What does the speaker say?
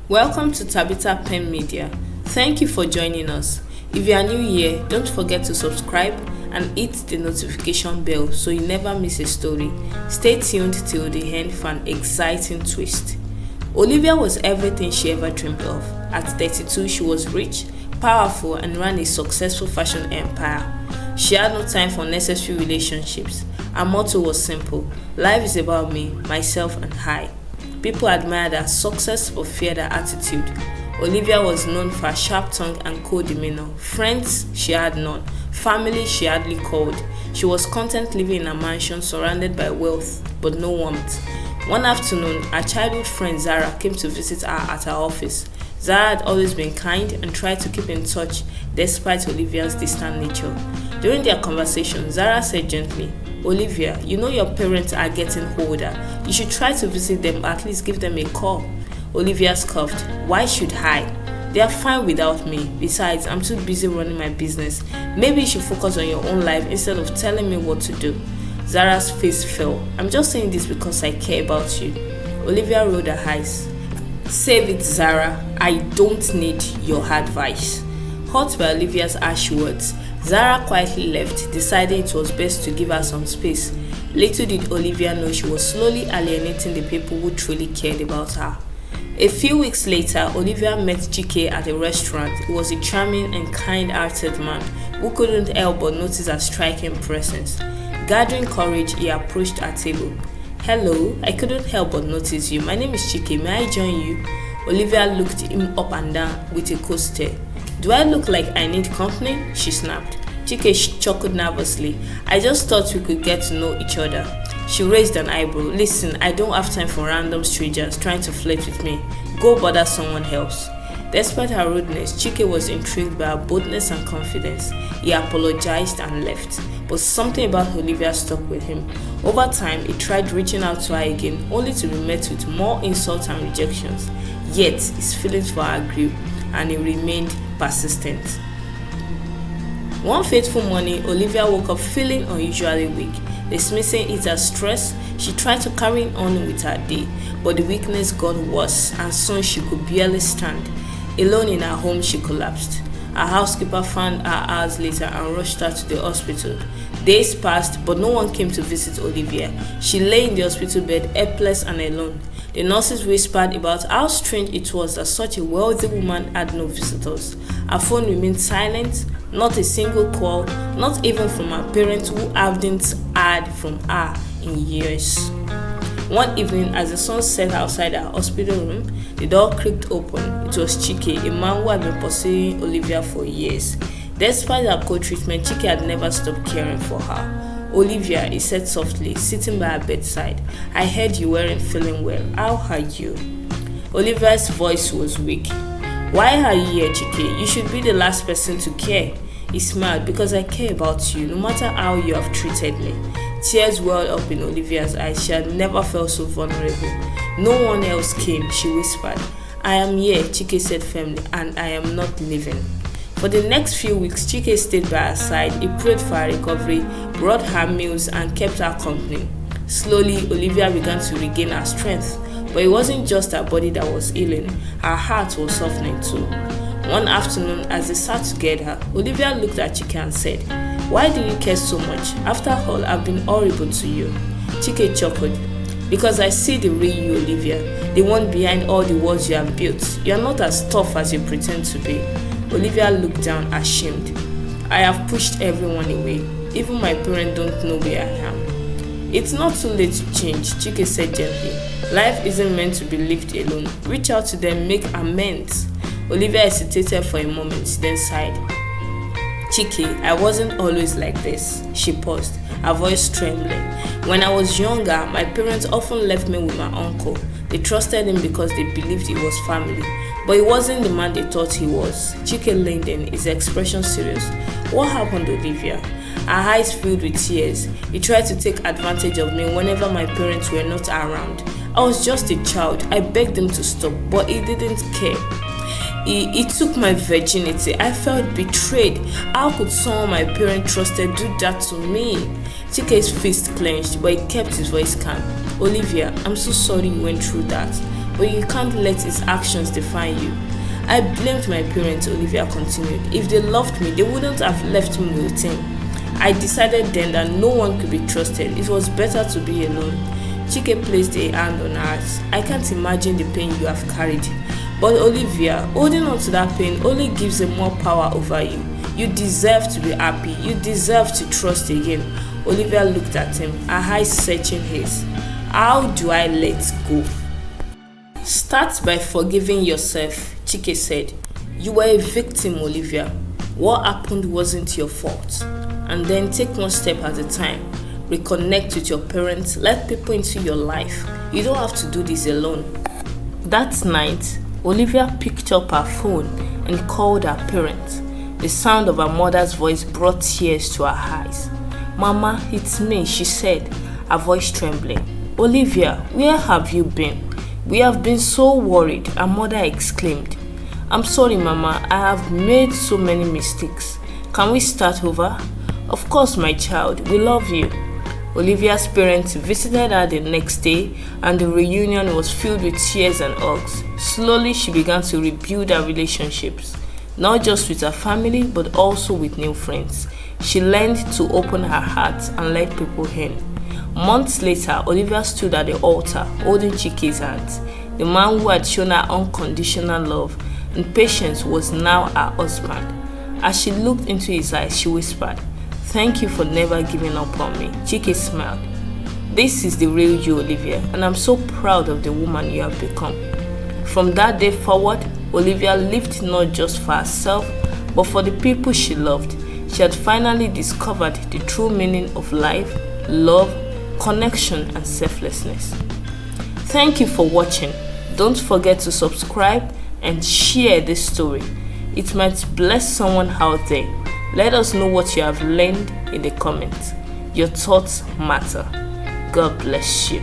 Welcome to Tabitha Pen Media. Thank you for joining us. If you are new here, don't forget to subscribe and hit the notification bell so you never miss a story. Stay tuned till the end for an exciting twist. Olivia was everything she ever dreamed of. At 32, she was rich, powerful, and ran a successful fashion empire. She had no time for unnecessary relationships. Her motto was simple: life is about me, myself, and I. People admired her success but feared her attitude. Olivia was known for her sharp tongue and cold demeanor. Friends, she had none. Family, she hardly called. She was content living in a mansion surrounded by wealth, but no warmth. One afternoon, her childhood friend Zara came to visit her at her office. Zara had always been kind and tried to keep in touch despite Olivia's distant nature. During their conversation, Zara said gently, "Olivia, you know your parents are getting older. You should try to visit them, at least give them a call." Olivia scoffed. "Why should I? They are fine without me. Besides, I'm too busy running my business. Maybe you should focus on your own life instead of telling me what to do." Zara's face fell. "I'm just saying this because I care about you." Olivia rolled her eyes. "Save it, Zara. I don't need your advice." Hurt by Olivia's harsh words, Zara quietly left, deciding it was best to give her some space. Little did Olivia know she was slowly alienating the people who truly cared about her. A few weeks later, Olivia met Chike at a restaurant. He was a charming and kind-hearted man who couldn't help but notice her striking presence. Gathering courage, he approached her table. "Hello, I couldn't help but notice you. My name is Chike. May I join you?" Olivia looked him up and down with a cold stare. "Do I look like I need company?" she snapped. Chike chuckled nervously. "I just thought we could get to know each other." She raised an eyebrow. "Listen, I don't have time for random strangers trying to flirt with me. Go bother someone else." Despite her rudeness, Chike was intrigued by her boldness and confidence. He apologized and left, but something about Olivia stuck with him. Over time, he tried reaching out to her again, only to be met with more insults and rejections. Yet, his feelings for her grew, and he remained persistent. One fateful morning, Olivia woke up feeling unusually weak. Dismissing it as stress, she tried to carry on with her day, but the weakness got worse, and soon she could barely stand. Alone in her home, she collapsed. Her housekeeper found her hours later and rushed her to the hospital. Days passed, but no one came to visit Olivia. She lay in the hospital bed, helpless and alone. The nurses whispered about how strange it was that such a wealthy woman had no visitors. Her phone remained silent, not a single call, not even from her parents who hadn't heard from her in years. One evening, as the sun set outside her hospital room, the door creaked open. It was Chike, a man who had been pursuing Olivia for years. Despite her cold treatment, Chike had never stopped caring for her. "Olivia," he said softly, sitting by her bedside. "I heard you weren't feeling well. How are you?" Olivia's voice was weak. "Why are you here, Chike? You should be the last person to care." He smiled. "Because I care about you, no matter how you have treated me." Tears welled up in Olivia's eyes. She had never felt so vulnerable. "No one else came," she whispered. "I am here," Chike said firmly, "and I am not leaving." For the next few weeks, Chike stayed by her side. He prayed for her recovery, brought her meals, and kept her company. Slowly, Olivia began to regain her strength. But it wasn't just her body that was healing, her heart was softening too. One afternoon, as they sat together, Olivia looked at Chike and said, "Why do you care so much? After all, I've been horrible to you." Chike chuckled. "Because I see the real you, Olivia, the one behind all the walls you have built. You are not as tough as you pretend to be." Olivia looked down, ashamed. "I have pushed everyone away. Even my parents don't know where I am." "It's not too late to change," Chike said gently. "Life isn't meant to be lived alone. Reach out to them, make amends." Olivia hesitated for a moment, then sighed. "Chike, I wasn't always like this." She paused, her voice trembling. "When I was younger, my parents often left me with my uncle. They trusted him because they believed he was family. But he wasn't the man they thought he was." Chike leaned in, his expression serious. "What happened, Olivia?" Her eyes filled with tears. "He tried to take advantage of me whenever my parents were not around. I was just a child. I begged him to stop, but he didn't care. He took my virginity. I felt betrayed. How could someone my parents trusted do that to me?" Chike's fist clenched, but he kept his voice calm. "Olivia, I'm so sorry you went through that. but you can't let his actions define you. I blamed my parents, Olivia continued. If they loved me, they wouldn't have left me with him. I decided then that no one could be trusted. It was better to be alone. Chike placed a hand on hers. I can't imagine the pain you have carried. But Olivia, holding on to that pain only gives him more power over you. You deserve to be happy. You deserve to trust again. Olivia looked at him, her eyes searching his. How do I let go? Start by forgiving yourself, Chike said. You were a victim, Olivia. What happened wasn't your fault. And then take one step at a time. Reconnect with your parents. Let people into your life. You don't have to do this alone. That night, Olivia picked up her phone and called her parents. The sound of her mother's voice brought tears to her eyes. Mama, it's me, she said, her voice trembling. Olivia, where have you been? We have been so worried, her mother exclaimed. I'm sorry, Mama, I have made so many mistakes. Can we start over? Of course, my child, we love you. Olivia's parents visited her the next day, and the reunion was filled with tears and hugs. Slowly, she began to rebuild her relationships, not just with her family, but also with new friends. She learned to open her heart and let people in. Months later, Olivia stood at the altar, holding Chike's hands. The man who had shown her unconditional love and patience was now her husband. As she looked into his eyes, she whispered, "Thank you for never giving up on me." Chike smiled. This is the real you, Olivia, and I'm so proud of the woman you have become. From that day forward, Olivia lived not just for herself, but for the people she loved. She had finally discovered the true meaning of life, love, connection, and selflessness. Thank you for watching. Don't forget to subscribe and share this story. It might bless someone out there. Let us know what you have learned in the comments. Your thoughts matter. God bless you.